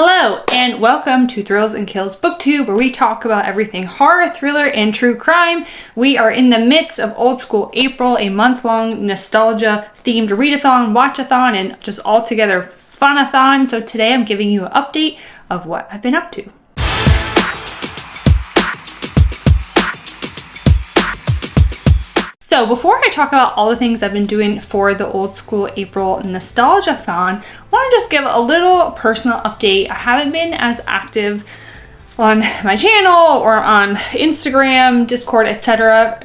Hello and welcome to Thrills and Kills Booktube, where we talk about everything horror, thriller, and true crime. We are in the midst of Old School April, a month-long nostalgia-themed readathon, watchathon, and just all-together funathon. So today I'm giving you an update of what I've been up to. So before I talk about all the things I've been doing for the Old School April Nostalgia-thon, I want to just give a little personal update. I haven't been as active on my channel or on Instagram, Discord, etc.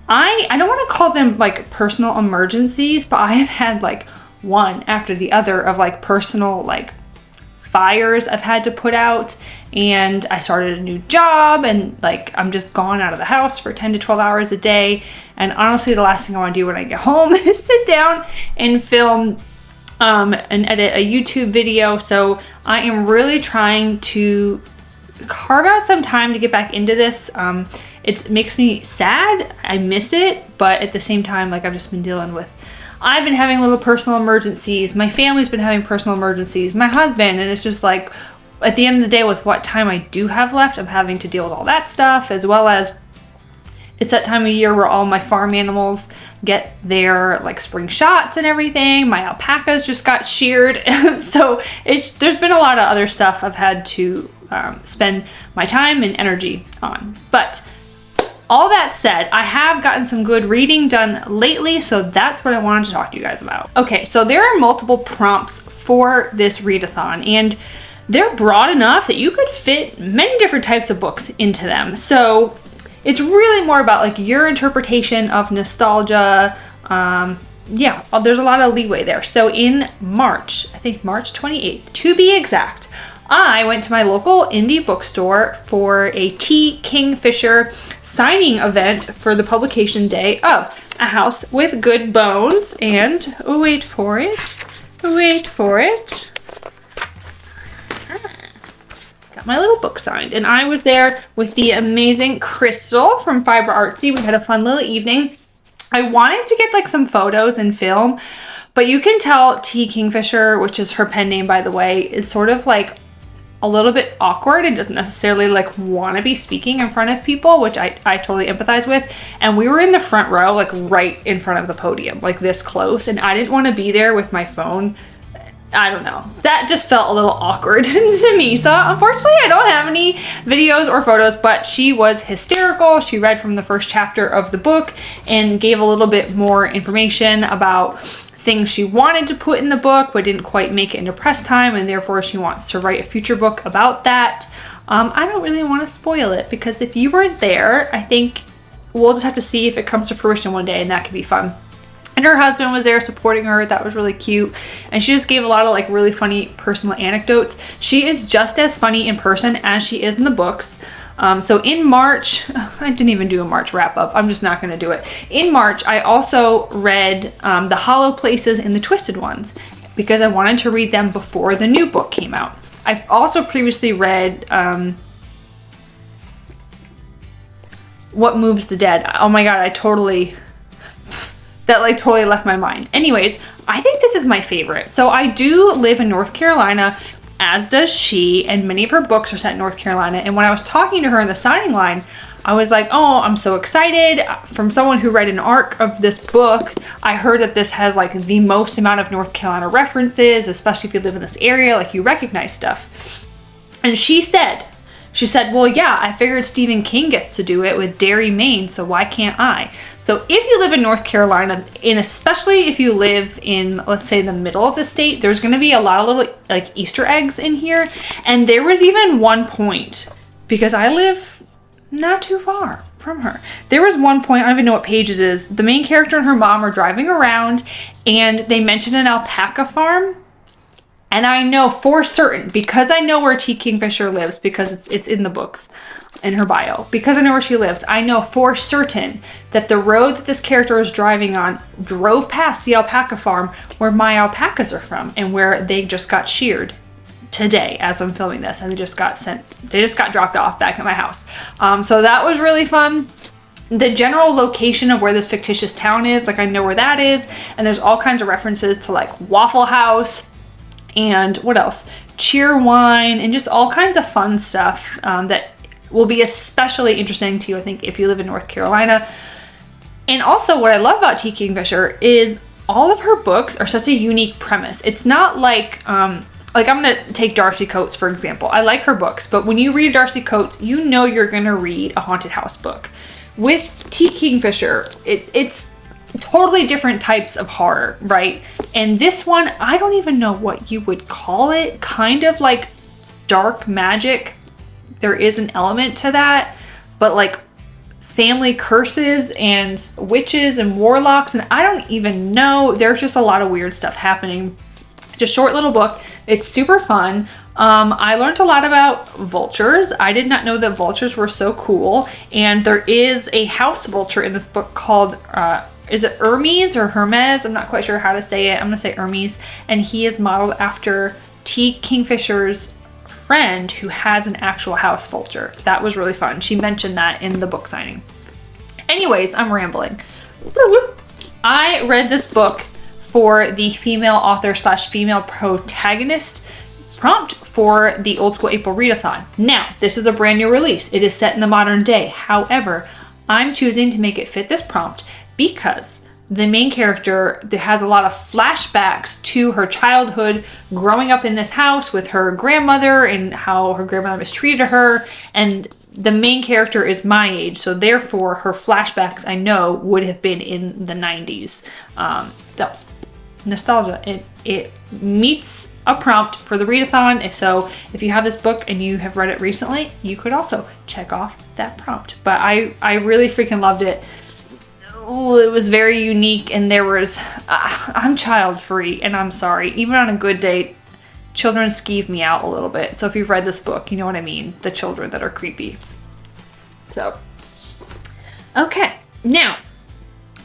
I don't want to call them like personal emergencies, but I have had like one after the other of like personal like fires I've had to put out, and I started a new job, and like I'm just gone out of the house for 10 to 12 hours a day. And honestly, the last thing I want to do when I get home is sit down and film and edit a YouTube video. So I am really trying to carve out some time to get back into this. It makes me sad. I miss it, but at the same time, like I've just been dealing with, I've been having little personal emergencies. My family's been having personal emergencies. My husband, and it's just like at the end of the day, with what time I do have left, I'm having to deal with all that stuff, as well as it's that time of year where all my farm animals get their like spring shots and everything. My alpacas just got sheared. So there's been a lot of other stuff I've had to spend my time and energy on. But all that said, I have gotten some good reading done lately, so that's what I wanted to talk to you guys about. Okay, so there are multiple prompts for this readathon, and they're broad enough that you could fit many different types of books into them. So it's really more about like your interpretation of nostalgia. Yeah, there's a lot of leeway there. So in March, I think March 28th, to be exact, I went to my local indie bookstore for a T. Kingfisher signing event for the publication day of A House with Good Bones. And wait for it. Got my little book signed, and I was there with the amazing Crystal from Fiber Artsy. We had a fun little evening. I wanted to get like some photos and film, but you can tell T. Kingfisher, which is her pen name by the way, is sort of like a little bit awkward and doesn't necessarily like want to be speaking in front of people, which I totally empathize with. And we were in the front row, like right in front of the podium, like this close, and I didn't want to be there with my phone. I don't know. That just felt a little awkward to me. So unfortunately, I don't have any videos or photos, but she was hysterical. She read from the first chapter of the book and gave a little bit more information about things she wanted to put in the book, but didn't quite make it into press time, and therefore she wants to write a future book about that. I don't really want to spoil it, because if you weren't there, I think we'll just have to see if it comes to fruition one day, and that could be fun. And her husband was there supporting her. That was really cute. And she just gave a lot of like really funny personal anecdotes. She is just as funny in person as she is in the books. So in March, I didn't even do a March wrap up. I'm just not going to do it. In March, I also read The Hollow Places and the Twisted Ones, because I wanted to read them before the new book came out. I've also previously read What Moves the Dead. Oh my god, that like totally left my mind. Anyways, I think this is my favorite. So I do live in North Carolina, as does she, and many of her books are set in North Carolina. And when I was talking to her in the signing line, I was like, oh, I'm so excited. From someone who read an arc of this book, I heard that this has like the most amount of North Carolina references, especially if you live in this area, like you recognize stuff. And she said, well, yeah, I figured Stephen King gets to do it with Derry, Maine, so why can't I? So if you live in North Carolina, and especially if you live in, let's say, the middle of the state, there's going to be a lot of little like Easter eggs in here. And there was even one point, because I live not too far from her. There was one point, I don't even know what page it is, the main character and her mom are driving around, and they mentioned an alpaca farm. And I know for certain, because I know where T. Kingfisher lives, because it's in the books, in her bio, because I know where she lives, I know for certain that the road that this character was driving on drove past the alpaca farm where my alpacas are from, and where they just got sheared today as I'm filming this, and they just got dropped off back at my house. So that was really fun. The general location of where this fictitious town is, like I know where that is, and there's all kinds of references to like Waffle House, and what else? cheer wine and just all kinds of fun stuff that will be especially interesting to you, I think, if you live in North Carolina. And also what I love about T. Kingfisher is all of her books are such a unique premise. It's not like I'm gonna take Darcy Coates, for example. I like her books, but when you read Darcy Coates, you know you're gonna read a haunted house book. With T. Kingfisher, it's totally different types of horror, right? And this one, I don't even know what you would call it. Kind of like dark magic. There is an element to that, but like family curses and witches and warlocks, and I don't even know. There's just a lot of weird stuff happening. Just short little book. It's super fun. I learned a lot about vultures. I did not know that vultures were so cool. And there is a house vulture in this book called, is it Hermes or Hermes? I'm not quite sure how to say it. I'm gonna say Hermes. And he is modeled after T. Kingfisher's friend who has an actual house vulture. That was really fun. She mentioned that in the book signing. Anyways, I'm rambling. I read this book for the female author / female protagonist prompt for the Old School April Readathon. Now, this is a brand new release. It is set in the modern day. However, I'm choosing to make it fit this prompt because the main character has a lot of flashbacks to her childhood growing up in this house with her grandmother and how her grandmother mistreated her. And the main character is my age, so therefore her flashbacks, I know, would have been in the 90s. So, nostalgia. It meets a prompt for the readathon. If you have this book and you have read it recently, you could also check off that prompt. But I really freaking loved it. Oh, it was very unique, and there was I'm child free, and I'm sorry, even on a good day, children skeeve me out a little bit. So if you've read this book, you know what I mean, the children that are creepy. So okay, now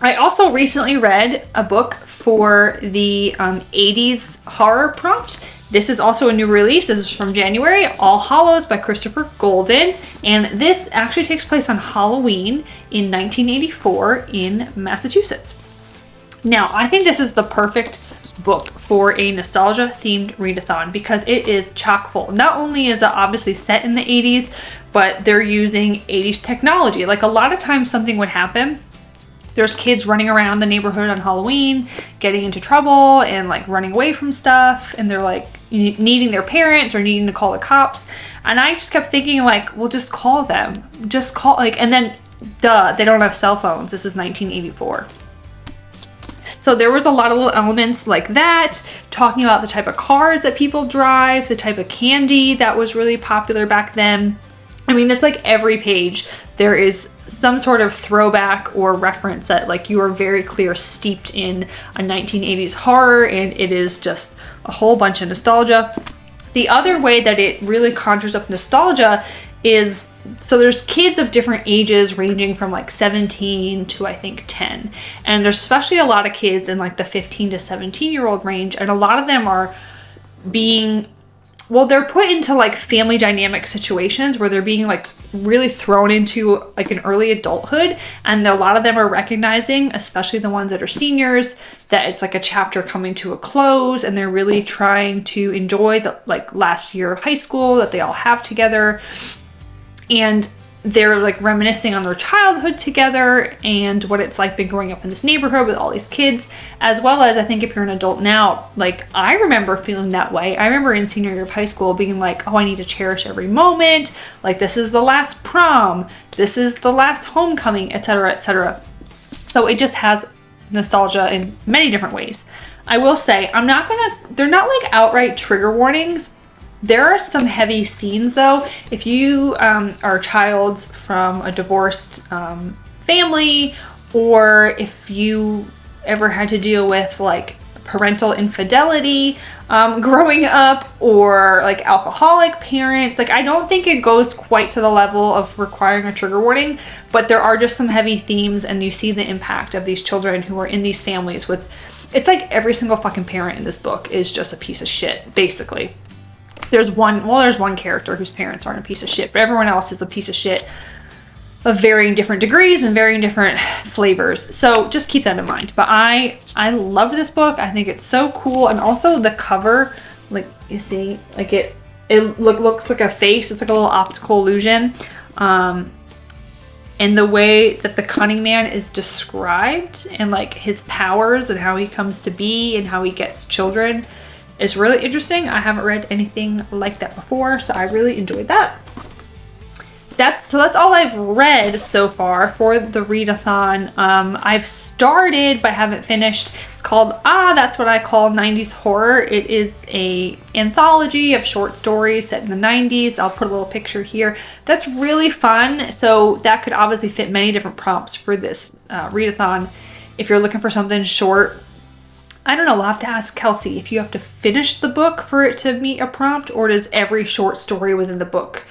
I also recently read a book for the 80s horror prompt. This is also a new release. This is from January, All Hallows by Christopher Golden. And this actually takes place on Halloween in 1984 in Massachusetts. Now, I think this is the perfect book for a nostalgia themed readathon because it is chock full. Not only is it obviously set in the 80s, but they're using 80s technology. Like a lot of times something would happen. There's kids running around the neighborhood on Halloween, getting into trouble and like running away from stuff. And they're like needing their parents or needing to call the cops. And I just kept thinking like, well, just call them. Just call like, and then duh, they don't have cell phones. This is 1984. So there was a lot of little elements like that, talking about the type of cars that people drive, the type of candy that was really popular back then. I mean, it's like every page there is some sort of throwback or reference that like you are very clear steeped in a 1980s horror, and it is just a whole bunch of nostalgia. The other way that it really conjures up nostalgia is, so there's kids of different ages ranging from like 17 to I think 10. And there's especially a lot of kids in like the 15 to 17-year-old range, and a lot of them are being, well, they're put into like family dynamic situations where they're being like really thrown into like an early adulthood, and a lot of them are recognizing, especially the ones that are seniors, that it's like a chapter coming to a close, and they're really trying to enjoy the like last year of high school that they all have together, and they're like reminiscing on their childhood together and what it's like been growing up in this neighborhood with all these kids, as well as I think if you're an adult now, like I remember feeling that way. I remember in senior year of high school being like, oh, I need to cherish every moment. Like this is the last prom, this is the last homecoming, etc., etc. So it just has nostalgia in many different ways. I will say, they're not like outright trigger warnings. There are some heavy scenes though. If you are a child from a divorced family, or if you ever had to deal with like parental infidelity growing up, or like alcoholic parents, like I don't think it goes quite to the level of requiring a trigger warning, but there are just some heavy themes, and you see the impact of these children who are in these families with, it's like every single fucking parent in this book is just a piece of shit, basically. There's one character whose parents aren't a piece of shit, but everyone else is a piece of shit of varying different degrees and varying different flavors. So just keep that in mind. But I love this book. I think it's so cool. And also the cover Like, you see, like it looks like a face. It's like a little optical illusion. And the way that the cunning man is described and like his powers and how he comes to be and how he gets children is really interesting. I haven't read anything like that before, so I really enjoyed that. That's all I've read so far for the readathon. I've started but haven't finished. It's called That's What I Call 90s Horror. It is a anthology of short stories set in the 90s. I'll put a little picture here. That's really fun. So that could obviously fit many different prompts for this readathon. If you're looking for something short, I don't know, we'll have to ask Kelsi if you have to finish the book for it to meet a prompt, or does every short story within the book,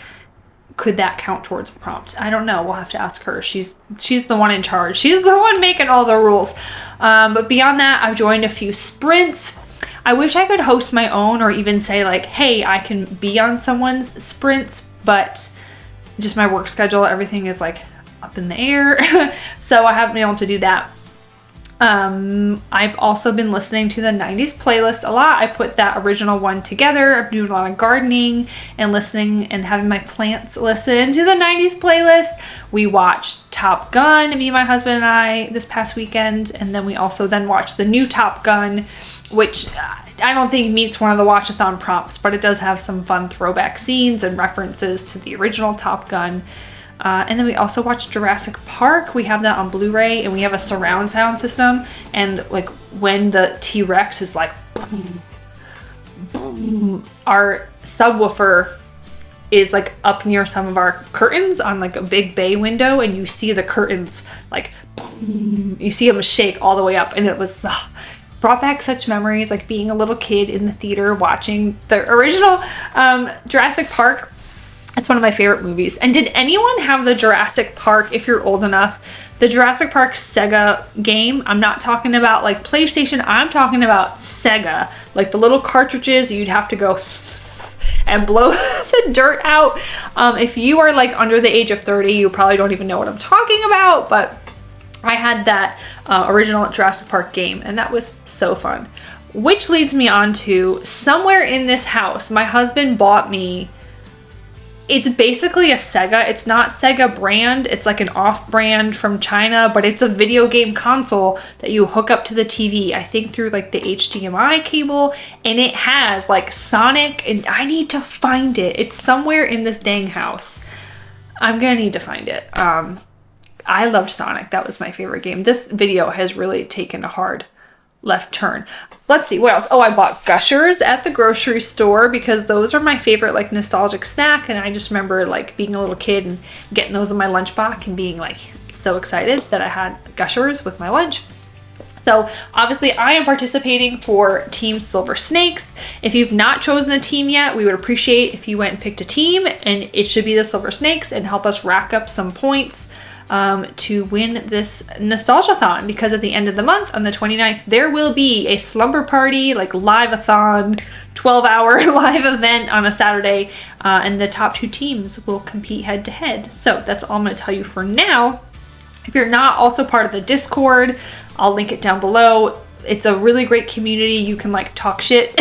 could that count towards a prompt? I don't know. We'll have to ask her. She's the one in charge. She's the one making all the rules. But beyond that, I've joined a few sprints. I wish I could host my own, or even say like, hey, I can be on someone's sprints, but just my work schedule, everything is like up in the air. So I haven't been able to do that. I've also been listening to the 90s playlist a lot. I put that original one together. I'm doing a lot of gardening and listening and having my plants listen to the 90s playlist. We watched Top Gun, me, my husband, and I, this past weekend. And then we also then watched the new Top Gun, which I don't think meets one of the watchathon prompts, but it does have some fun throwback scenes and references to the original Top Gun. And then we also watched Jurassic Park. We have that on Blu-ray, and we have a surround sound system. And like when the T-Rex is like boom, boom, our subwoofer is like up near some of our curtains on like a big bay window, and you see the curtains like boom, you see them shake all the way up, and it was brought back such memories, like being a little kid in the theater watching the original Jurassic Park. It's one of my favorite movies. And did anyone have the Jurassic Park, if you're old enough, the Jurassic Park Sega game? I'm not talking about like PlayStation, I'm talking about Sega. Like the little cartridges, you'd have to go and blow the dirt out. If you are like under the age of 30, you probably don't even know what I'm talking about, but I had that original Jurassic Park game, and that was so fun. Which leads me on to somewhere in this house, my husband bought me, it's basically a Sega. It's not Sega brand. It's like an off-brand from China, but it's a video game console that you hook up to the TV, I think through like the HDMI cable, and it has like Sonic, and I need to find it. It's somewhere in this dang house. I'm gonna need to find it. I loved Sonic. That was my favorite game. This video has really taken a hard left turn. Let's see, what else? Oh, I bought Gushers at the grocery store because those are my favorite like nostalgic snack, and I just remember like being a little kid and getting those in my lunchbox and being like so excited that I had Gushers with my lunch. So obviously I am participating for Team Silver Snakes. If you've not chosen a team yet, we would appreciate if you went and picked a team, and it should be the Silver Snakes, and help us rack up some points to win this Nostalgiathon, because at the end of the month on the 29th there will be a Slumber Party like live-a-thon 12-hour live event on a Saturday, and the top 2 teams will compete head-to-head. So that's all I'm going to tell you for now. If you're not also part of the Discord, I'll link it down below. It's a really great community. You can like talk shit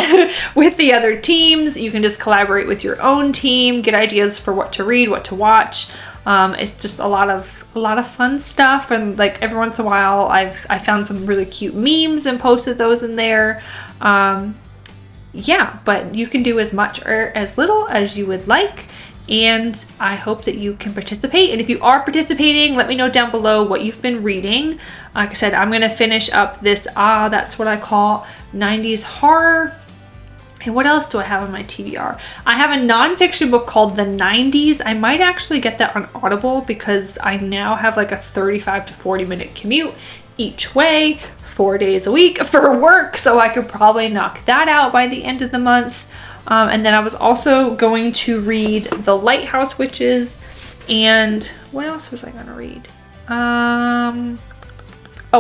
with the other teams. You can just collaborate with your own team, get ideas for what to read, what to watch. It's just a lot of fun stuff, and like every once in a while I found some really cute memes and posted those in there. Yeah, but you can do as much or as little as you would like, and I hope that you can participate. And if you are participating, let me know down below what you've been reading. Like I said, I'm gonna finish up this That's What I Call 90s Horror. And what else do I have on my TBR? I have a nonfiction book called The 90s. I might actually get that on Audible because I now have like a 35 to 40 minute commute each way, 4 days a week for work. So I could probably knock that out by the end of the month. And then I was also going to read The Lighthouse Witches. And what else was I going to read? Oh,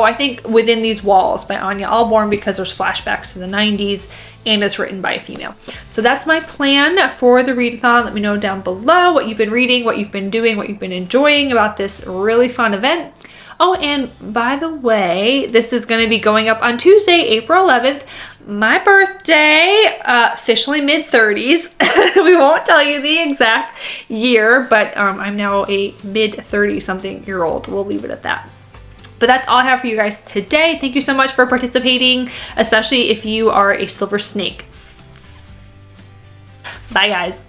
I think Within These Walls by Anya Alborn, because there's flashbacks to the 90s and it's written by a female. So that's my plan for the readathon. Let me know down below what you've been reading, what you've been doing, what you've been enjoying about this really fun event. Oh, and by the way, this is going to be going up on Tuesday, April 11th. My birthday, officially mid-30s. We won't tell you the exact year, but I'm now a mid-30-something-year-old. We'll leave it at that. But that's all I have for you guys today. Thank you so much for participating, especially if you are a silver snake. Bye, guys.